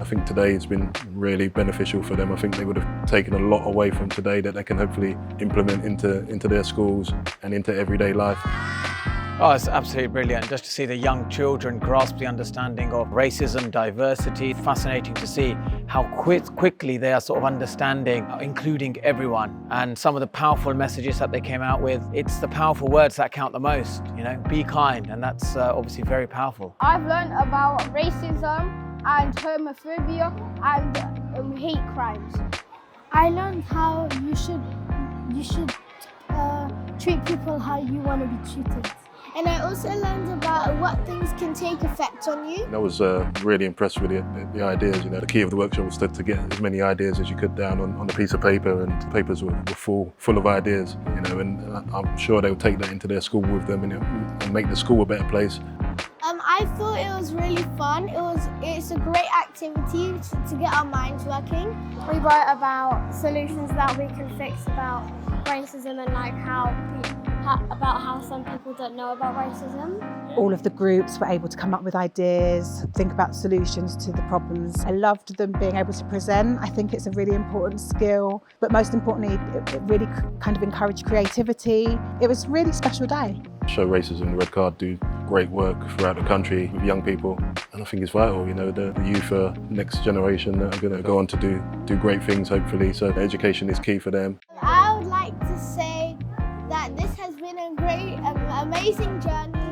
I think today has been really beneficial for them. I think they would have taken a lot away from today that they can hopefully implement into their schools and into everyday life. Oh, it's absolutely brilliant just to see the young children grasp the understanding of racism, diversity. Fascinating to see how quickly they are sort of understanding, including everyone. And some of the powerful messages that they came out with, it's the powerful words that count the most, you know, be kind, and that's obviously very powerful. I've learned about racism and homophobia and hate crimes. I learned how you should treat people how you want to be treated. And I also learned about what things can take effect on you. I was really impressed with the ideas. You know, the key of the workshop was to get as many ideas as you could down on a piece of paper, and the papers were full of ideas. You know, and I'm sure they'll take that into their school with them and make the school a better place. I thought it was really fun. It's a great activity to get our minds working. We wrote about solutions that we can fix about racism and like how some people don't know about racism. All of the groups were able to come up with ideas, think about solutions to the problems. I loved them being able to present. I think it's a really important skill, but most importantly, it really kind of encouraged creativity. It was a really special day. Show Racism, the Red Card do great work throughout the country with young people, and I think it's vital. You know, the youth are next generation that are going to go on to do great things, hopefully. So education is key for them. I would like to say that this has been a great, amazing journey.